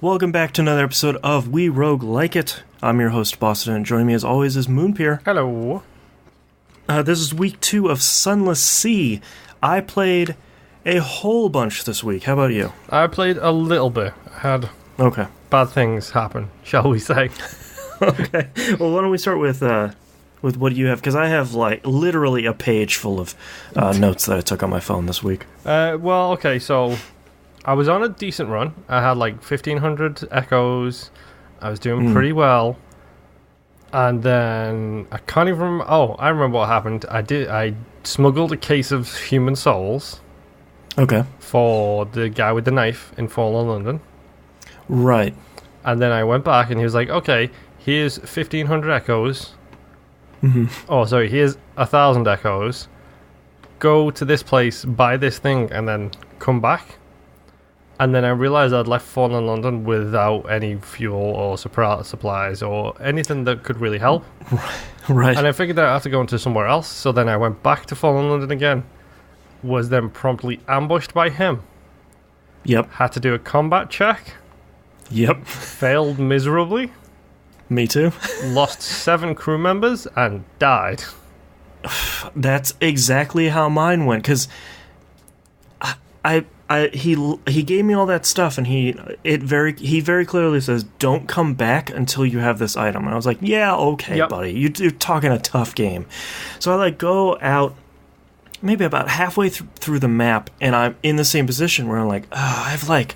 Welcome back to another episode of We Roguelike It. I'm your host, Boston, and joining me as always is Moonpir. Hello. This is week 2 of Sunless Sea. I played a whole bunch this week. How about you? I played a little bit. I had bad things happen, shall we say. Okay. Well, why don't we start with what you have? Because I have, literally a page full of notes that I took on my phone this week. So I was on a decent run. I had 1,500 echoes. I was doing pretty well. And then I can't even remember. Oh, I remember what happened. I smuggled a case of human souls. Okay. For the guy with the knife in Fallen London. Right. And then I went back and he was like, okay, here's 1,500 echoes. Mm-hmm. Oh, sorry, here's 1,000 echoes. Go to this place, buy this thing, and then come back. And then I realised I'd left Fallen London without any fuel or supplies or anything that could really help. Right. And I figured that I had to go into somewhere else. So then I went back to Fallen London again. Was then promptly ambushed by him. Yep. Had to do a combat check. Yep. Failed miserably. Me too. Lost 7 crew members and died. That's exactly how mine went, because he gave me all that stuff, and he very clearly says, don't come back until you have this item. And I was like, yeah, okay, yep. Buddy, you're talking a tough game. So I go out maybe about halfway through the map, and I'm in the same position where I'm like, I have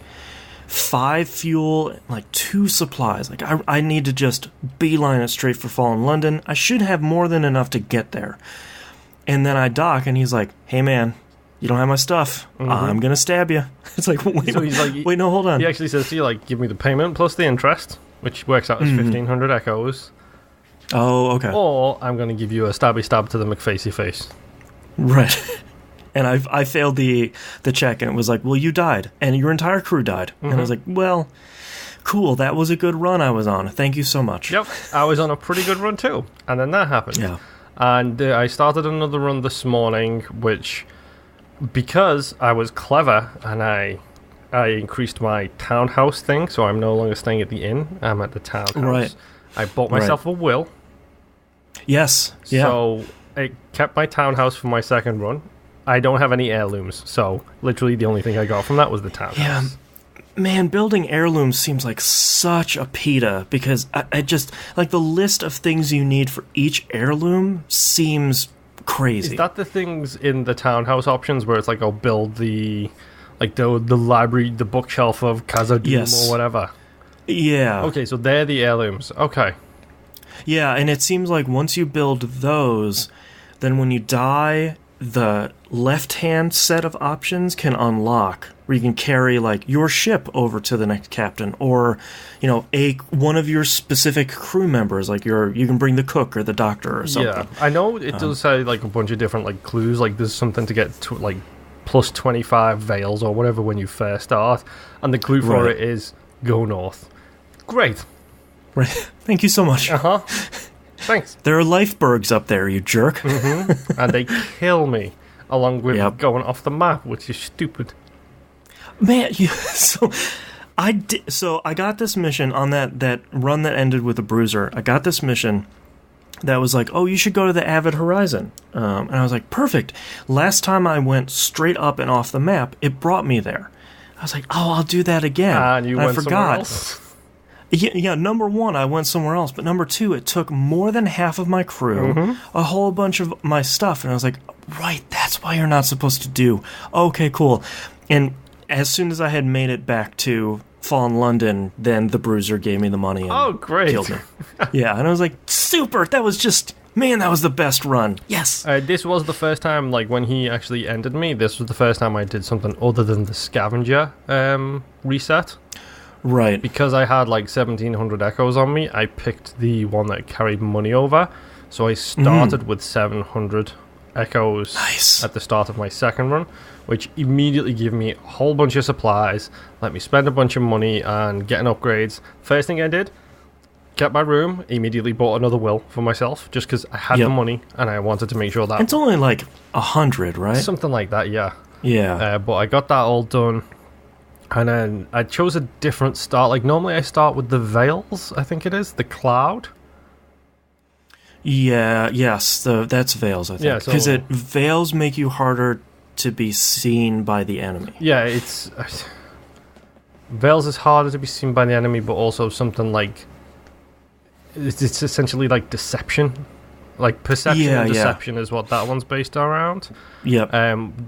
5 fuel, 2 supplies. I need to just beeline it straight for Fallen London. I should have more than enough to get there. And then I dock, and he's like, hey man, you don't have my stuff. Mm-hmm. I'm going to stab you. It's like, wait, no, hold on. He actually says to you, give me the payment plus the interest, which works out as 1,500 echoes. Oh, okay. Or I'm going to give you a stabby stab to the McFacey face. Right. And I failed the check, and it was like, well, you died, and your entire crew died. Mm-hmm. And I was like, well, cool, that was a good run I was on. Thank you so much. Yep, I was on a pretty good run too. And then that happened. Yeah. And I started another run this morning, which, because I was clever, and I increased my townhouse thing, so I'm no longer staying at the inn, I'm at the townhouse. Right. I bought myself a will. Yes, yeah. So it kept my townhouse for my second run. I don't have any heirlooms, so literally the only thing I got from that was the townhouse. Yeah, man, building heirlooms seems like such a pita, because I just, the list of things you need for each heirloom seems crazy. Is that the things in the townhouse options where it's I'll build the library, the bookshelf of Khazad-dûm or whatever? Yeah. Okay, so they're the heirlooms. Okay. Yeah, and it seems like once you build those, then when you die, the left-hand set of options can unlock, where you can carry your ship over to the next captain, or one of your specific crew members, you can bring the cook or the doctor or something. Yeah, I know it does say a bunch of different clues, there's something to get to plus 25 veils or whatever when you first start, and the clue for it is go north. Great. Right. Thank you so much. Thanks. There are lifebergs up there, you jerk. Mm-hmm. And they kill me, along with going off the map, which is stupid. Man, so I got this mission on that run that ended with a bruiser. I got this mission that was oh, you should go to the Avid Horizon. And I was like, perfect. Last time I went straight up and off the map, it brought me there. I was like, oh, I'll do that again. And you went somewhere else? Yeah, number 1, I went somewhere else. But number 2, it took more than half of my crew, a whole bunch of my stuff. And I was like, right, that's why you're not supposed to do. Okay, cool. And as soon as I had made it back to Fallen London, then the bruiser gave me the money and killed me. Yeah, and I was like, super, that was just... Man, that was the best run. Yes. This was the first time, when he actually ended me, this was the first time I did something other than the scavenger reset. Right. Because I had 1,700 echoes on me, I picked the one that carried money over. So I started with 700 echoes at the start of my second run, which immediately gave me a whole bunch of supplies, let me spend a bunch of money and getting upgrades. First thing I did, kept my room, immediately bought another will for myself, just because I had the money and I wanted to make sure that... It's only 100, right? Something like that, yeah. Yeah. But I got that all done. And then I chose a different start. Like, normally I start with the veils, I think it is, the cloud. Yeah, yes, that's veils, I think. Because veils make you harder to be seen by the enemy. Yeah, veils is harder to be seen by the enemy, but also something like... It's essentially like deception. Like, perception and deception is what that one's based around. Yep.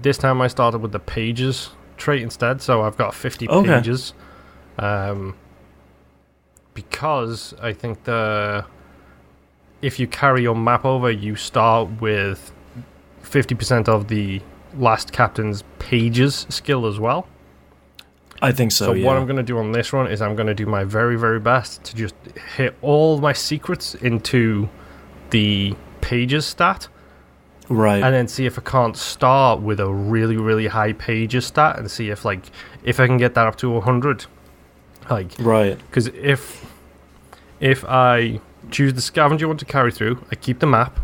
This time I started with the pages trait instead, so I've got 50 pages. Because I think if you carry your map over, you start with 50% of the last captain's pages skill as well. I think so, So what I'm going to do on this run is I'm going to do my very, very best to just hit all my secrets into the pages stat. Right. And then see if I can't start with a really, really high pages stat and see if I can get that up to 100. Right. Because if I choose the scavenger one to carry through, I keep the map,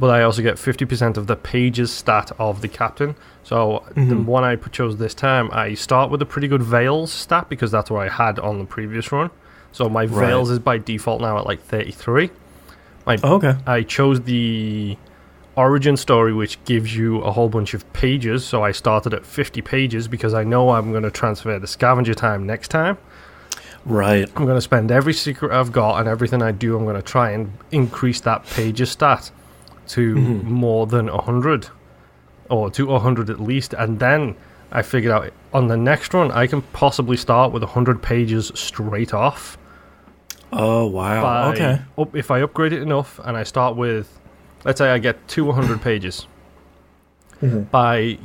but I also get 50% of the pages stat of the captain. So the one I chose this time, I start with a pretty good Veils stat because that's what I had on the previous run. So my Veils is by default now at like 33. I chose the origin story, which gives you a whole bunch of pages. So I started at 50 pages because I know I'm going to transfer the scavenger time next time. Right. I'm going to spend every secret I've got and everything I do, I'm going to try and increase that pages stat to more than 100. Or to 100 at least. And then I figured out on the next run, I can possibly start with 100 pages straight off. Oh, wow. Okay. If I upgrade it enough and I start with, let's say I get to 100 pages. By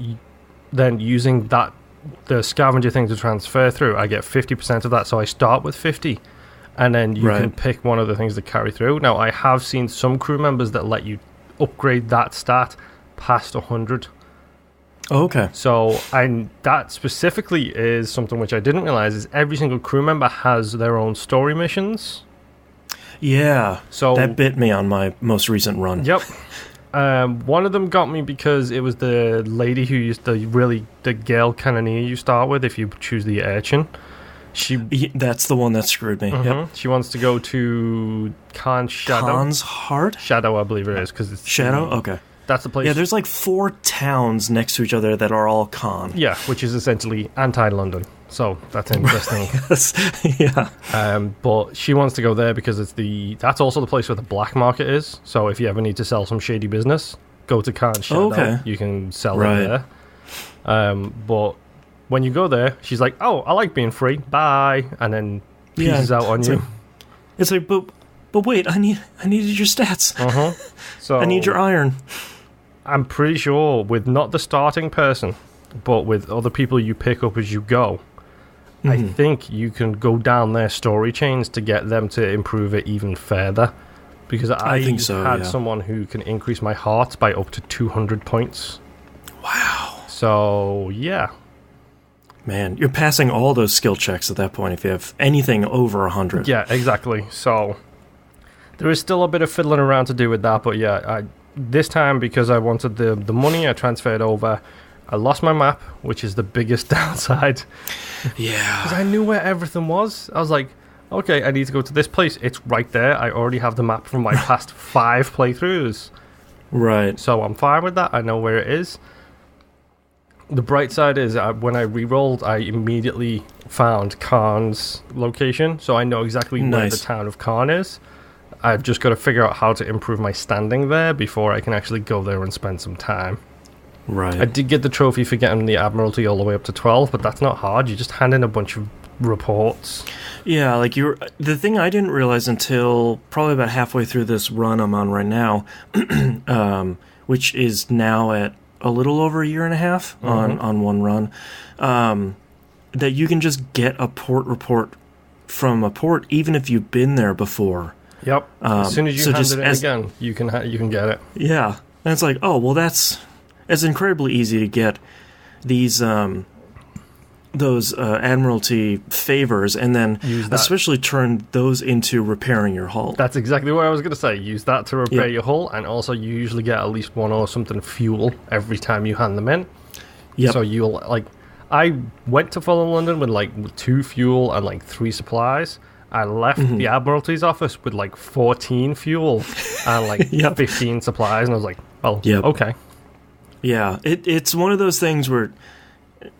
then using the scavenger thing to transfer through, I get 50% of that. So I start with 50. And then you can pick one of the things to carry through. Now, I have seen some crew members that let you upgrade that stat past 100. Okay. So, and that specifically is something which I didn't realize is every single crew member has their own story missions. Yeah. So that bit me on my most recent run. Yep. One of them got me because it was the lady who used the Gale Cannoneer you start with if you choose the urchin. That's the one that screwed me. Yep. She wants to go to Khan's Shadow. Khan's Heart? Shadow, I believe it is. Cause it's Shadow? Okay. That's the place. Yeah, there's like 4 towns next to each other that are all Khan. Yeah, which is essentially anti-London. So that's interesting. Yeah. But she wants to go there because that's also the place where the black market is. So if you ever need to sell some shady business, go to Khan's Shadow. Okay. You can sell it there. But when you go there, she's like, "Oh, I like being free. Bye," and then pieces out on you. It's like, but wait, I needed your stats. So I need your iron. I'm pretty sure with not the starting person, but with other people you pick up as you go, I think you can go down their story chains to get them to improve it even further. Because I think had someone who can increase my hearts by up to 200 points. Wow. So, yeah. Man, you're passing all those skill checks at that point if you have anything over 100. Yeah, exactly. So, there is still a bit of fiddling around to do with that, but yeah, this time, because I wanted the money, I transferred over. I lost my map, which is the biggest downside. Yeah. Because I knew where everything was. I was like, okay, I need to go to this place. It's right there. I already have the map from my past 5 playthroughs. Right. So I'm fine with that. I know where it is. The bright side is when I re-rolled, I immediately found Khan's location. So I know exactly where the town of Khan is. I've just got to figure out how to improve my standing there before I can actually go there and spend some time. Right. I did get the trophy for getting the Admiralty all the way up to 12, but that's not hard. You just hand in a bunch of reports. Yeah, like the thing I didn't realize until probably about halfway through this run I'm on right now, which is now at a little over a year and a half on one run, that you can just get a port report from a port even if you've been there before. Yep. As soon as you hand it in again, you can get it. Yeah. And it's like, oh, well, it's incredibly easy to get these those Admiralty favors and then especially turn those into repairing your hull. That's exactly what I was going to say. Use that to repair your hull, and also you usually get at least 1 or something fuel every time you hand them in. Yep. So you'll, like, I went to Fallen London with 2 fuel and 3 supplies. I left the Admiralty's office with 14 fuel and 15 supplies, and I was like, well, okay. Yeah, it's one of those things where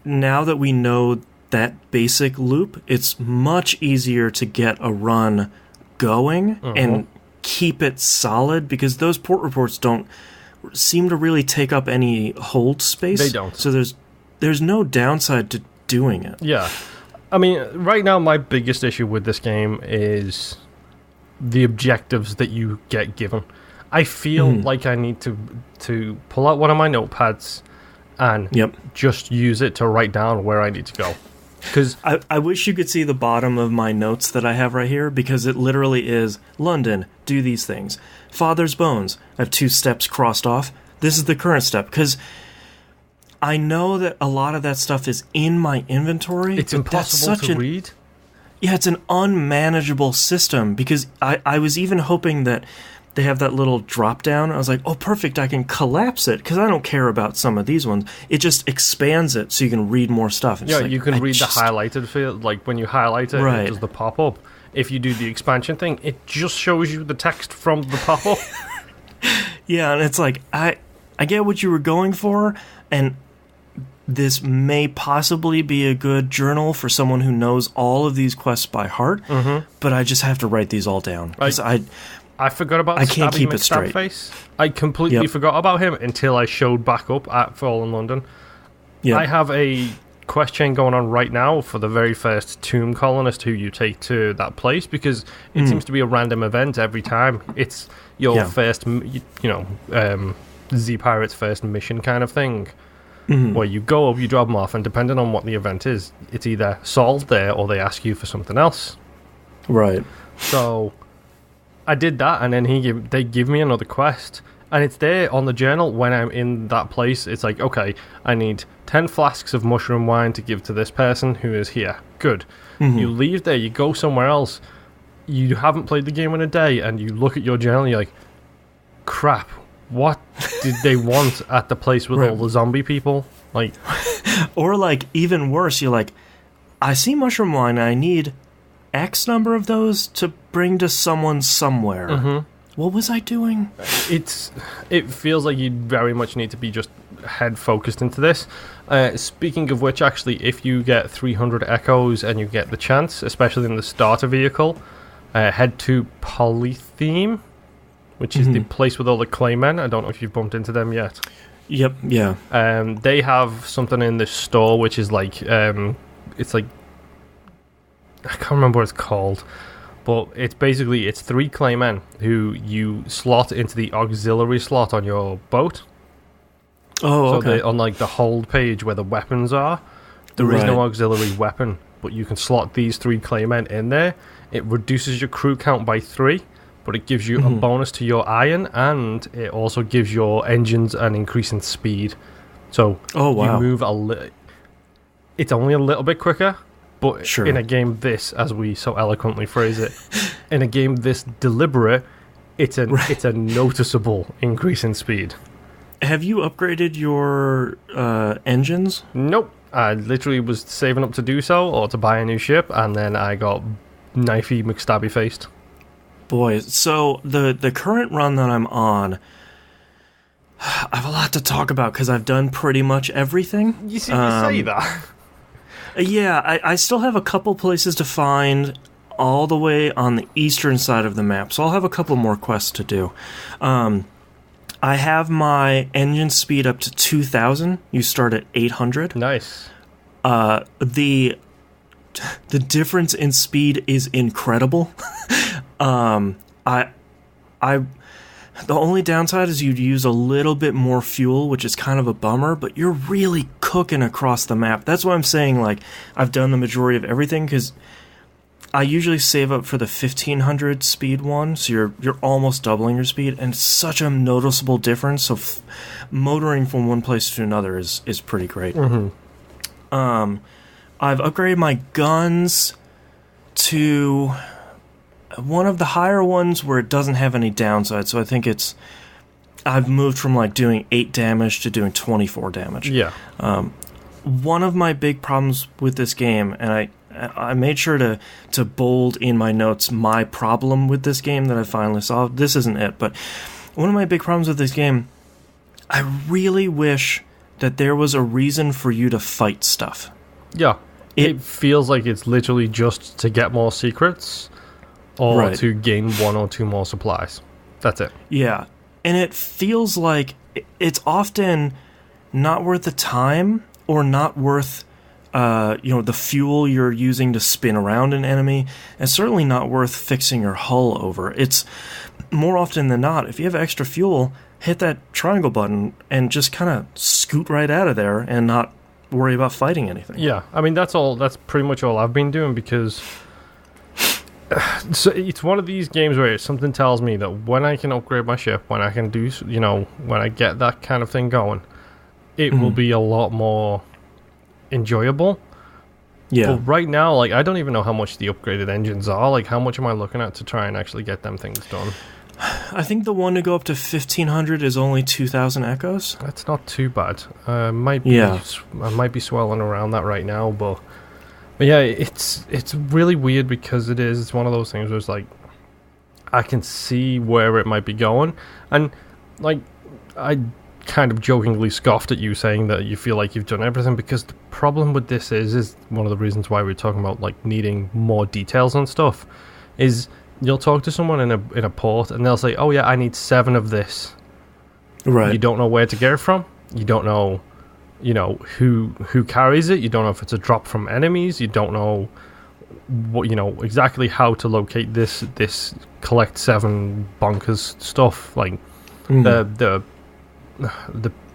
now that we know that basic loop, it's much easier to get a run going and keep it solid, because those port reports don't seem to really take up any hold space. They don't. So there's no downside to doing it. Yeah. I mean, right now, my biggest issue with this game is the objectives that you get given. I feel like I need to pull out one of my notepads and just use it to write down where I need to go. Because I wish you could see the bottom of my notes that I have right here, because it literally is, London, do these things. Father's Bones, I have 2 steps crossed off. This is the current step, because I know that a lot of that stuff is in my inventory. It's impossible to read. Yeah, it's an unmanageable system, because I was even hoping that they have that little drop down. I was like, oh, perfect, I can collapse it, because I don't care about some of these ones. It just expands it so you can read more stuff. Yeah, you can read the highlighted field. When you highlight it, it does the pop-up. If you do the expansion thing, it just shows you the text from the pop-up. Yeah, and it's like, I get what you were going for, and this may possibly be a good journal for someone who knows all of these quests by heart, but I just have to write these all down. I forgot about I can't keep it straight. Face. I completely forgot about him until I showed back up at Fallen London. Yep. I have a quest chain going on right now for the very first tomb colonist who you take to that place, because it seems to be a random event every time. It's your first, Z Pirate's first mission kind of thing. Where you go up, you drop them off, and depending on what the event is, it's either solved there or they ask you for something else. Right. So I did that, and then they give me another quest, and it's there on the journal when I'm in that place. It's like, okay, I need 10 flasks of mushroom wine to give to this person who is here. Good. You leave there, you go somewhere else, you haven't played the game in a day, and you look at your journal, and you're like, crap, what did they want at the place with all the zombie people? Or even worse, you're like, I see mushroom wine, and I need X number of those to bring to someone somewhere. What was I doing? It feels like you very much need to be just head focused into this. Speaking of which, actually, if you get 300 echoes and you get the chance, especially in the starter vehicle, head to Polytheme, which is the place with all the claymen. I don't know if you've bumped into them yet. Yep, yeah. They have something in this store which is it's like, I can't remember what it's called, but it's 3 claymen who you slot into the auxiliary slot on your boat. Oh, okay. So on the hold page where the weapons are, there is no auxiliary weapon, but you can slot these 3 claymen in there. It reduces your crew count by 3, but it gives you a bonus to your iron, and it also gives your engines an increase in speed. So you move it's only a little bit quicker, but in a game this, as we so eloquently phrase it, in a game this deliberate, it's a noticeable increase in speed. Have you upgraded your engines? Nope. I literally was saving up to do so, or to buy a new ship, and then I got knifey McStabby faced. Boy, so the current run that I'm on, I have a lot to talk about because I've done pretty much everything. You see, you say that. Yeah, I still have a couple places to find all the way on the eastern side of the map, so I'll have a couple more quests to do. I have my engine speed up to 2,000. You start at 800. Nice. The difference in speed is incredible. The only downside is you'd use a little bit more fuel, which is kind of a bummer, but you're really cooking across the map. That's why I'm saying, I've done the majority of everything, because I usually save up for the 1,500 speed one, so you're almost doubling your speed, and it's such a noticeable difference, so motoring from one place to another is pretty great. I've upgraded my guns to one of the higher ones where it doesn't have any downside, so I think I've moved from doing 8 damage to doing 24 damage. Yeah. one of my big problems with this game, and I made sure to bold in my notes my problem with this game that I finally solved. This isn't it, but one of my big problems with this game, I really wish that there was a reason for you to fight stuff. Yeah. It feels like it's literally just to get more secrets or to gain 1 or 2 more supplies. That's it. Yeah. And it feels like it's often not worth the time or not worth the fuel you're using to spin around an enemy, and certainly not worth fixing your hull over. It's more often than not, if you have extra fuel, hit that triangle button and just kind of scoot right out of there and not worry about fighting anything. Yeah, I mean, that's pretty much all I've been doing, because so it's one of these games where something tells me that when I can upgrade my ship, when I can do, when I get that kind of thing going, it will be a lot more enjoyable. Yeah. But right now, like, I don't even know how much the upgraded engines are. Like, how much am I looking at to try and actually get them things done? I think the one to go up to 1,500 is only 2,000 echoes. That's not too bad. I might be swelling around that right now, but yeah, it's really weird, because it's one of those things where it's like, I can see where it might be going, and like, I kind of jokingly scoffed at you saying that you feel like you've done everything, because the problem with this is one of the reasons why we're talking about like needing more details and stuff, is you'll talk to someone in a port and they'll say, oh yeah, I need 7 of this. Right. You don't know where to get it from. You don't know, who carries it. You don't know if it's a drop from enemies. You don't know what, exactly how to locate this collect 7 bonkers stuff, like the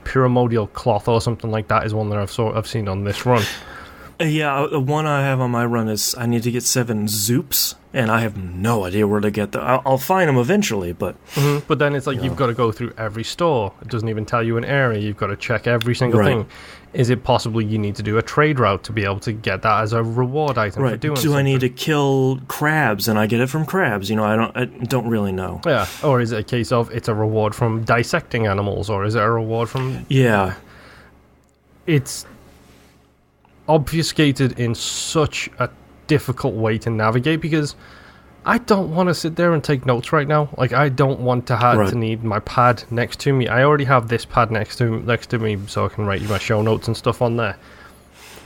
pyramidal cloth or something like that is one that I've seen on this run. Yeah, the one I have on my run is I need to get 7 zoops, and I have no idea where to get them. I'll find them eventually, but... Mm-hmm. But then it's like you've got to go through every store. It doesn't even tell you an area. You've got to check every single thing. Is it possibly you need to do a trade route to be able to get that as a reward item for doing something? Do I need to kill crabs, and I get it from crabs? I don't really know. Yeah, or is it a case of it's a reward from dissecting animals, or is it a reward from... Yeah. It's obfuscated in such a difficult way to navigate, because I don't want to sit there and take notes right now. Like, I don't want to have to need my pad next to me. I already have this pad next to me, so I can write my show notes and stuff on there.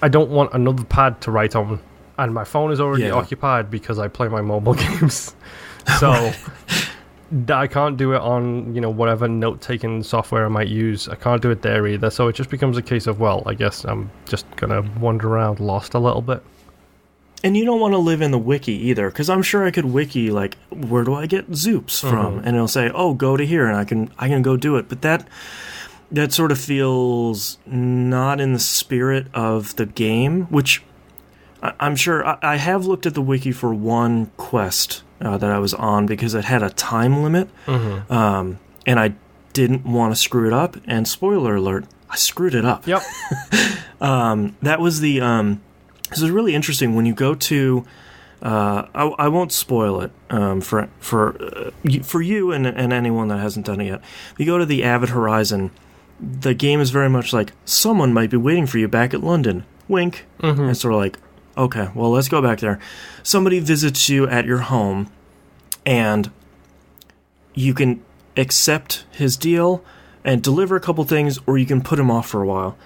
I don't want another pad to write on, and my phone is already occupied because I play my mobile games. So I can't do it on, whatever note-taking software I might use. I can't do it there either. So it just becomes a case of, well, I guess I'm just going to wander around lost a little bit. And you don't want to live in the wiki either, because I'm sure I could wiki, like, where do I get zoops from? And it'll say, oh, go to here, and I can go do it. But that sort of feels not in the spirit of the game, which I'm sure I have looked at the wiki for one quest that I was on, because it had a time limit, and I didn't want to screw it up. And spoiler alert, I screwed it up. Yep. That was the... This is really interesting. When you go to... I won't spoil it for you and anyone that hasn't done it yet. If you go to the Avid Horizon, the game is very much like, someone might be waiting for you back at London. Wink. It's sort of like, okay, well, let's go back there. Somebody visits you at your home, and you can accept his deal and deliver a couple things, or you can put him off for a while.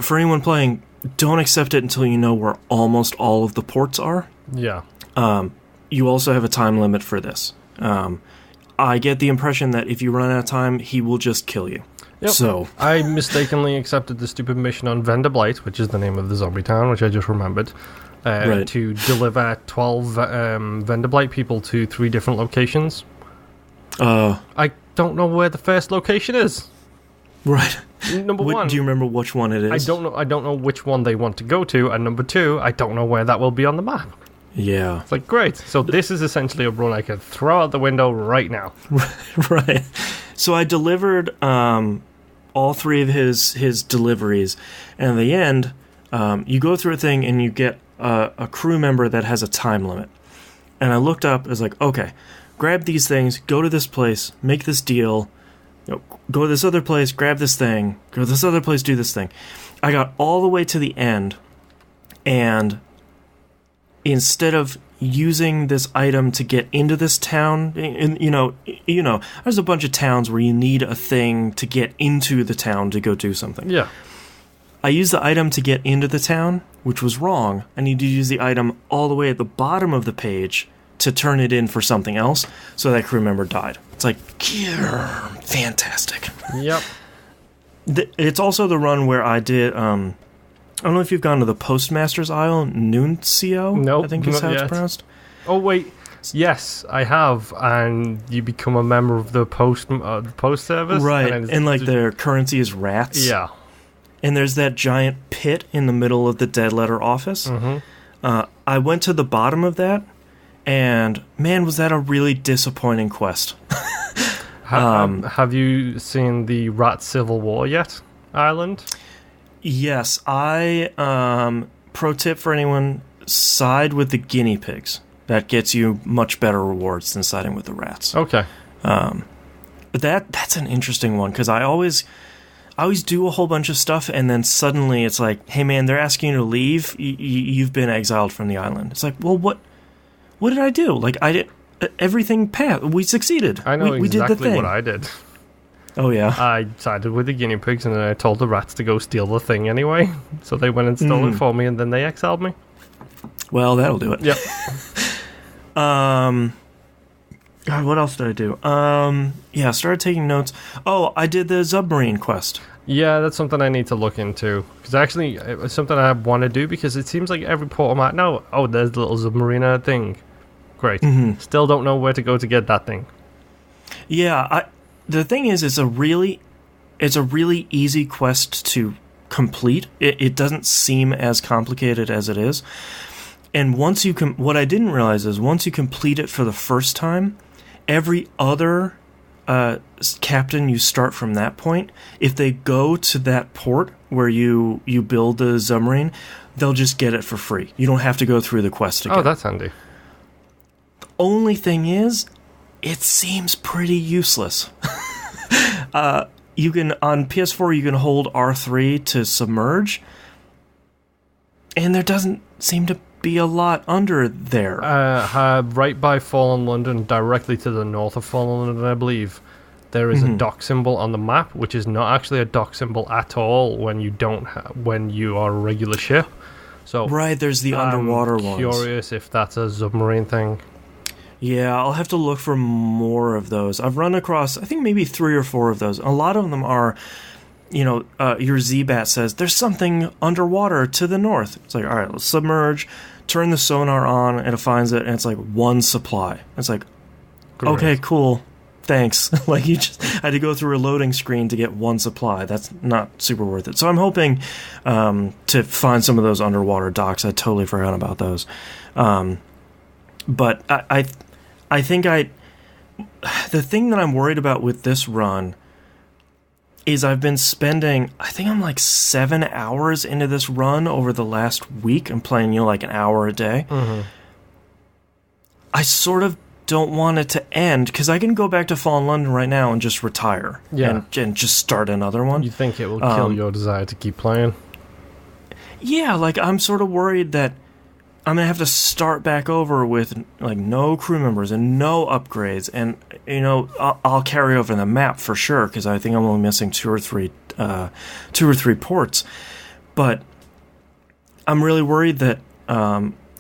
For anyone playing, don't accept it until you know where almost all of the ports are. Yeah. You also have a time limit for this. I get the impression that if you run out of time, he will just kill you. Yep. So I mistakenly accepted the stupid mission on Vanderblight, which is the name of the zombie town, which I just remembered, to deliver 12 Vanderblight people to 3 different locations. I don't know where the first location is. Right. Number one, do you remember which one it is? I don't know which one they want to go to, and number 2, I don't know where that will be on the map. Yeah. It's like, great. So this is essentially a run I could throw out the window right now. Right. So I delivered all 3 of his deliveries, and at the end, you go through a thing and you get a crew member that has a time limit. And I looked up, I was like, okay, grab these things, go to this place, make this deal, go to this other place, grab this thing, go to this other place, do this thing. I got all the way to the end, and instead of using this item to get into this town, and there's a bunch of towns where you need a thing to get into the town to go do something. Yeah. I used the item to get into the town, which was wrong. I need to use the item all the way at the bottom of the page to turn it in for something else, so that crew member died. It's like, fantastic. Yep. It's also the run where I did, I don't know if you've gone to the Postmaster's Isle, Nuncio? Nope, I think is how it's pronounced. Oh, wait. Yes, I have, and you become a member of the post service. Right, and like their currency is rats. Yeah. And there's that giant pit in the middle of the dead letter office. Mm-hmm. I went to the bottom of that, and man, was that a really disappointing quest. Have you seen the Rat Civil War yet, Island? Yes, pro tip for anyone, side with the guinea pigs. That gets you much better rewards than siding with the rats. Okay. But that's an interesting one, because I always do a whole bunch of stuff, and then suddenly it's like, hey man, they're asking you to leave. You've been exiled from the island. It's like, well, what did I do? Like, I did everything passed. We succeeded. I know we exactly did the thing. what I did. Oh yeah. I sided with the guinea pigs, and then I told the rats to go steal the thing anyway. So they went and stole it for me, and then they exiled me. Well, that'll do it. Yep. God, what else did I do? I started taking notes. Oh, I did the submarine quest. Yeah, that's something I need to look into. Because actually, it's something I want to do, because it seems like every port I'm at now, oh, there's the little submarine thing. Great. Mm-hmm. Still don't know where to go to get that thing. Yeah, the thing is, it's a really easy quest to complete. It doesn't seem as complicated as it is. And once you what I didn't realize is once you complete it for the first time, every other captain you start from that point, if they go to that port where you build the submarine, they'll just get it for free. You don't have to go through the quest again. Oh, that's handy. The only thing is, it seems pretty useless. You can, on PS4, you can hold R3 to submerge, and there doesn't seem to be a lot under there. Right by Fallen London, directly to the north of Fallen London, I believe, there is a dock symbol on the map, which is not actually a dock symbol at all when you when you are a regular ship. So right, there's the underwater ones. Curious if that's a submarine thing. Yeah, I'll have to look for more of those. I've run across, I think, maybe 3 or 4 of those. A lot of them are, your Z-Bat says, there's something underwater to the north. It's like, all right, let's submerge, turn the sonar on, and it finds it, and it's like 1 supply. It's like, great. Okay, cool, thanks. Like, you just had to go through a loading screen to get 1 supply. That's not super worth it. So I'm hoping to find some of those underwater docks. I totally forgot about those. But I think the thing that I'm worried about with this run is I've been spending, I think I'm like 7 hours into this run over the last week. I'm playing, like an hour a day. Mm-hmm. I sort of don't want it to end, because I can go back to Fallen London right now and just retire. Yeah. And just start another one. You think it will kill your desire to keep playing? Yeah, like I'm sort of worried that I'm going to have to start back over with like no crew members and no upgrades, and I'll carry over the map for sure, because I think I'm only missing 2 or 3 ports. But I'm really worried that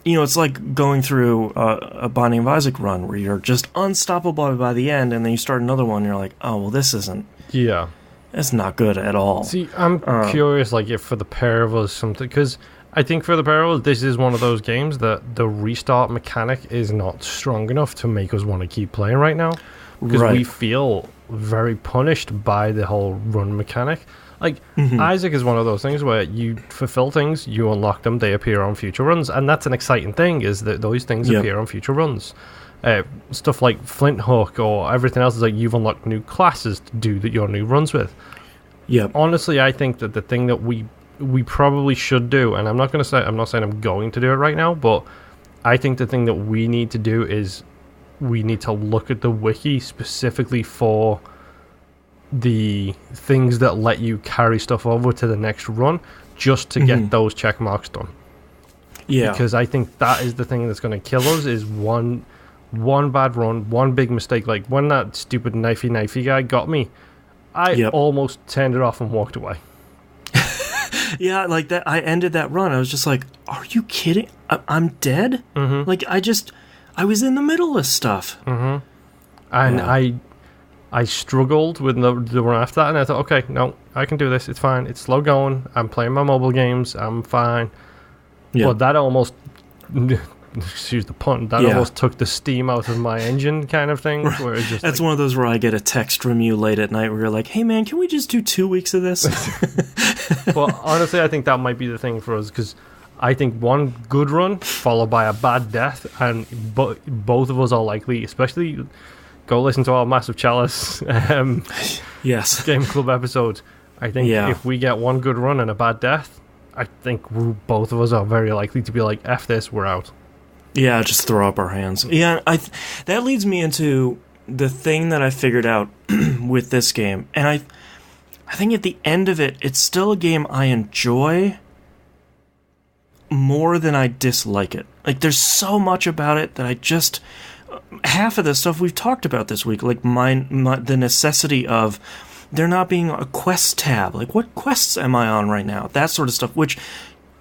it's like going through a Binding of Isaac run where you're just unstoppable by the end, and then you start another one and you're like, oh well, this isn't. Yeah, it's not good at all. See, I'm curious, like if for the pair of us something, because I think for the Perils, this is one of those games that the restart mechanic is not strong enough to make us want to keep playing right now. Because we feel very punished by the whole run mechanic. Like, Isaac is one of those things where you fulfill things, you unlock them, they appear on future runs. And that's an exciting thing, is that those things appear on future runs. Stuff like Flint Hook or everything else is like you've unlocked new classes to do your new runs with. Yeah. Honestly, I think that the thing that we probably should do, and I'm not saying I'm going to do it right now, but I think the thing that we need to do is we need to look at the wiki specifically for the things that let you carry stuff over to the next run, just to get those check marks done. Yeah. Because I think that is the thing that's going to kill us, is one bad run, one big mistake. Like when that stupid knifey guy got me, I almost turned it off and walked away. Yeah, like that. I ended that run. I was just like, "Are you kidding? I'm dead." Mm-hmm. Like I was in the middle of stuff. Mm-hmm. And I struggled with the run after that, and I thought, okay, no, I can do this. It's fine. It's slow going. I'm playing my mobile games. I'm fine. Yeah. But that almost, excuse the pun, that almost took the steam out of my engine, kind of thing. Where it just That's one of those where I get a text from you late at night where you're like, "Hey man, can we just do 2 weeks of this?" Well, honestly, I think that might be the thing for us, because I think one good run followed by a bad death, and both of us are likely, especially go listen to our Massive Chalice Game Club episode. I think if we get one good run and a bad death, I think both of us are very likely to be like, F this, we're out. Yeah, just throw up our hands. Yeah, that leads me into the thing that I figured out with this game. And I think at the end of it, it's still a game I enjoy more than I dislike it. Like, there's so much about it that I just... half of the stuff we've talked about this week, like the necessity of there not being a quest tab. Like, what quests am I on right now? That sort of stuff, which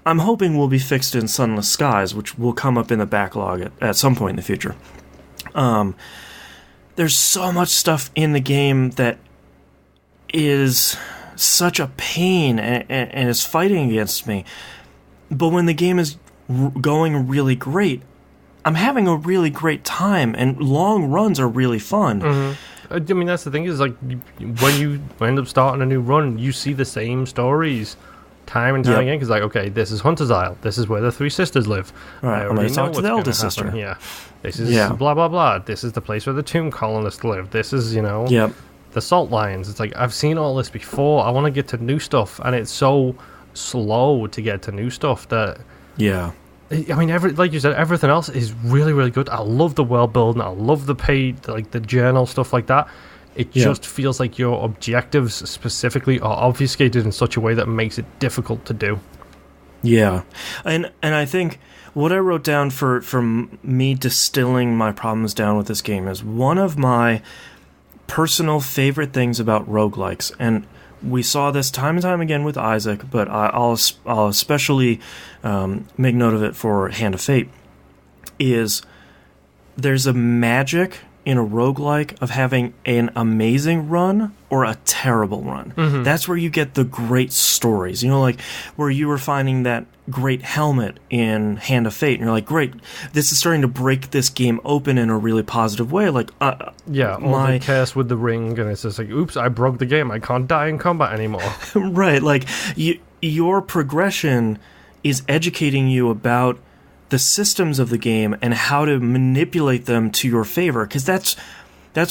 I'm hoping will be fixed in Sunless Skies, which will come up in the backlog at some point in the future. There's so much stuff in the game that is such a pain and is fighting against me. But when the game is going really great, I'm having a really great time, and long runs are really fun. Mm-hmm. I mean, that's the thing, is like when you end up starting a new run, you see the same stories time and time again, because like, okay, this is Hunter's Isle, this is where the three sisters live. Right, I'm going to talk to the eldest sister. Yeah, this is blah blah blah. This is the place where the tomb colonists live. This is the salt lions. It's like, I've seen all this before. I want to get to new stuff, and it's so slow to get to new stuff that I mean, like you said, everything else is really, really good. I love the world building. I love the the journal, stuff like that. It just feels like your objectives specifically are obfuscated in such a way that makes it difficult to do. Yeah, and I think what I wrote down for me distilling my problems down with this game is one of my personal favorite things about roguelikes, and we saw this time and time again with Isaac, but I'll especially make note of it for Hand of Fate, is there's a magic in a roguelike of having an amazing run or a terrible run. Mm-hmm. That's where you get the great stories. You know, like where you were finding that great helmet in Hand of Fate, and you're like, great, this is starting to break this game open in a really positive way. Like, my chaos with the ring, and it's just like, oops, I broke the game. I can't die in combat anymore. Right, like your progression is educating you about the systems of the game and how to manipulate them to your favor, because that's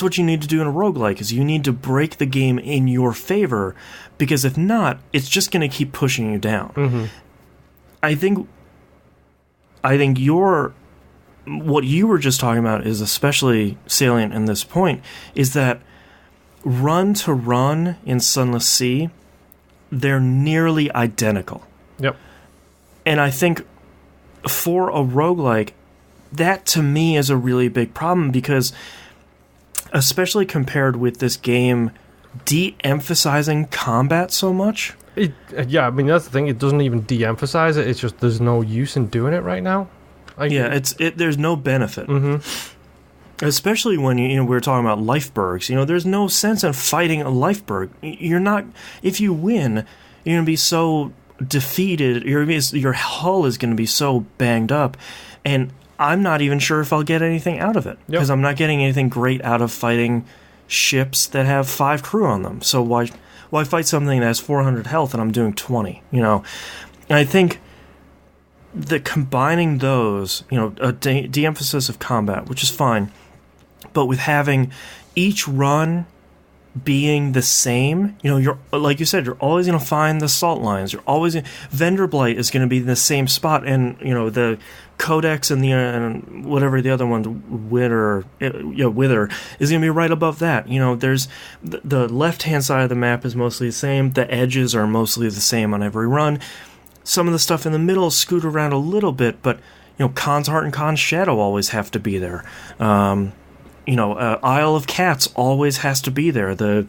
what you need to do in a roguelike, is you need to break the game in your favor, because if not, it's just going to keep pushing you down. Mm-hmm. I think what you were just talking about is especially salient in this point, is that run to run in Sunless Sea, they're nearly identical. Yep. And I think for a roguelike, that to me is a really big problem, because especially compared with this game de-emphasizing combat so much. I mean, that's the thing, it doesn't even de-emphasize it, it's just there's no use in doing it right now. There's no benefit. Mm-hmm. Especially when we were talking about Lifebergs. There's no sense in fighting a Lifeberg. You're not, if you win, you're going to be so defeated, your hull is going to be so banged up, and I'm not even sure if I'll get anything out of it, because I'm not getting anything great out of fighting ships that have 5 crew on them. So why fight something that has 400 health and I'm doing 20? And I think that combining those, a de-emphasis of combat, which is fine, but with having each run being the same, you're, like you said, you're always going to find the salt lines. You're always Vendor Blight is going to be in the same spot, and the Codex and whatever the other one, Wither is going to be right above that. There's the left hand side of the map is mostly the same. The edges are mostly the same on every run. some of the stuff in the middle scoot around a little bit, but Khan's Heart and Khan's Shadow always have to be there. Isle of Cats always has to be there. The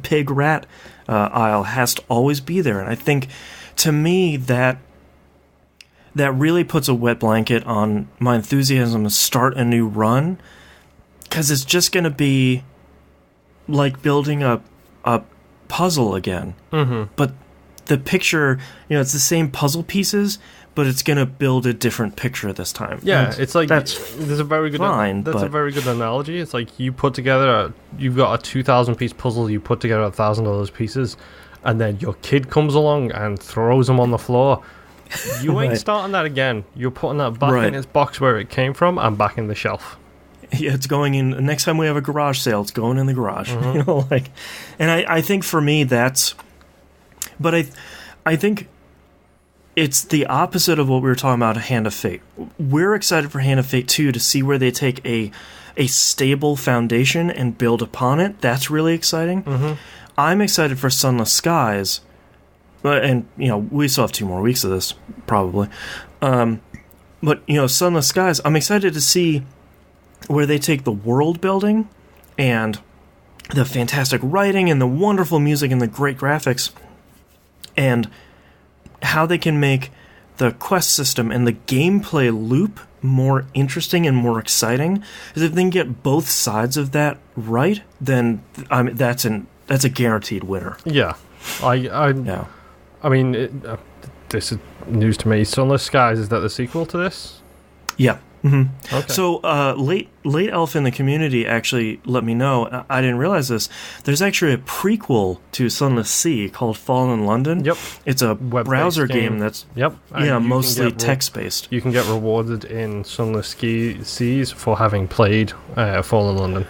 pig rat isle has to always be there, and I think to me that really puts a wet blanket on my enthusiasm to start a new run, because it's just going to be like building a puzzle again. Mm-hmm. But the picture, it's the same puzzle pieces, but it's going to build a different picture this time. Yeah, it's like there's a very good fine, a very good analogy. It's like you've got a 2,000 piece puzzle, you put together 1,000 of those pieces, and then your kid comes along and throws them on the floor. You ain't starting that again. You're putting that back in its box where it came from and back in the shelf. Yeah, it's going in. Next time we have a garage sale, it's going in the garage. Mm-hmm. And I think for me but I think it's the opposite of what we were talking about, Hand of Fate. We're excited for Hand of Fate 2 to see where they take a stable foundation and build upon it. That's really exciting. Mm-hmm. I'm excited for Sunless Skies, and we still have 2 more weeks of this probably. But Sunless Skies, I'm excited to see where they take the world building and the fantastic writing and the wonderful music and the great graphics, and how they can make the quest system and the gameplay loop more interesting and more exciting. Because if they can get both sides of that right, then that's a guaranteed winner. Yeah, I mean, this is news to me. Sunless Skies, is that the sequel to this? Yeah. Mm-hmm. Okay. So late Elf in the community actually let me know. I didn't realize this. There's actually a prequel to Sunless Sea called Fallen London. Yep. It's a browser game that's mostly text based. You can get rewarded in Sunless Seas for having played Fallen London.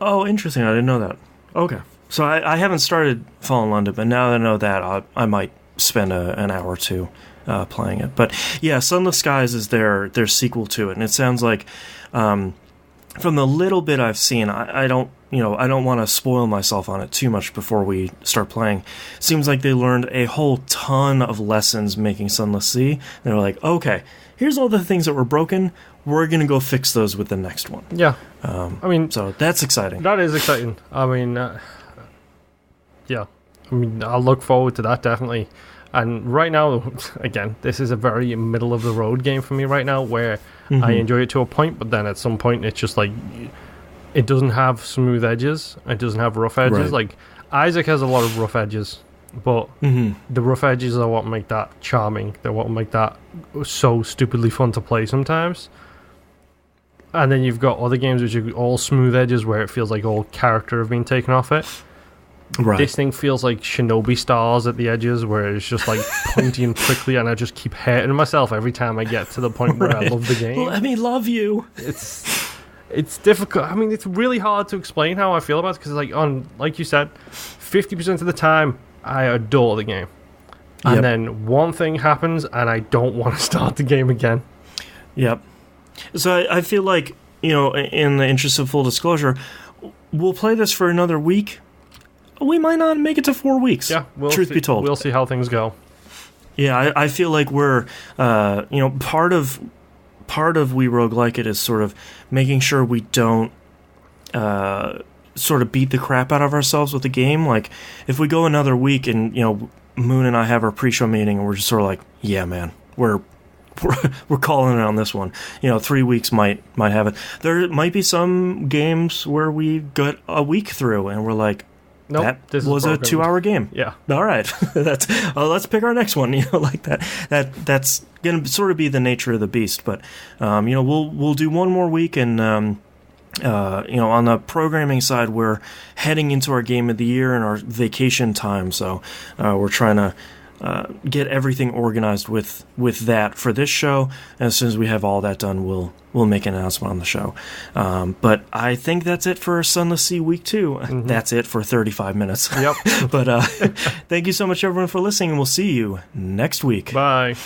Oh, interesting. I didn't know that. Okay. So I haven't started Fallen London, but now that I know that, I might spend an hour or 2 playing it. But yeah, Sunless Skies is their sequel to it, and it sounds like from the little bit I've seen, I don't want to spoil myself on it too much before we start playing. Seems like they learned a whole ton of lessons making Sunless Sea. They're like, okay, here's all the things that were broken. We're gonna go fix those with the next one. Yeah, so that's exciting. That is exciting. Yeah, I'll look forward to that definitely. And right now, again, this is a very middle of the road game for me right now, where I enjoy it to a point, but then at some point it's just like it doesn't have smooth edges, it doesn't have rough edges. Right. Like Isaac has a lot of rough edges, but the rough edges are what make that charming. They're what make that so stupidly fun to play sometimes. And then you've got other games which are all smooth edges, where it feels like all character have been taken off it. Right. This thing feels like Shinobi stars at the edges, where it's just like pointy and prickly, and I just keep hating myself every time I get to the point where I love the game. Let me love you. It's difficult. I mean, it's really hard to explain how I feel about it, because like you said, 50% of the time I adore the game, and then one thing happens and I don't want to start the game again. Yep. So I feel like, in the interest of full disclosure, we'll play this for another week. We might not make it to 4 weeks. Yeah, truth be told, we'll see how things go. Yeah, I feel like we're, part of We Roguelike It is sort of making sure we don't, sort of beat the crap out of ourselves with the game. Like, if we go another week and Moon and I have our pre-show meeting, and we're just sort of like, yeah, man, we're calling it on this one. 3 weeks might have it. There might be some games where we got a week through, and we're like, nope, that was a 2-hour game. Yeah. All right. Let's pick our next one. Like that. That's going to sort of be the nature of the beast. But we'll do one more week, and on the programming side, we're heading into our game of the year and our vacation time. So we're trying to get everything organized with that for this show. And as soon as we have all that done, we'll make an announcement on the show. But I think that's it for Sunless Sea Week 2. That's it for 35 minutes. Yep. But thank you so much, everyone, for listening, and we'll see you next week. Bye.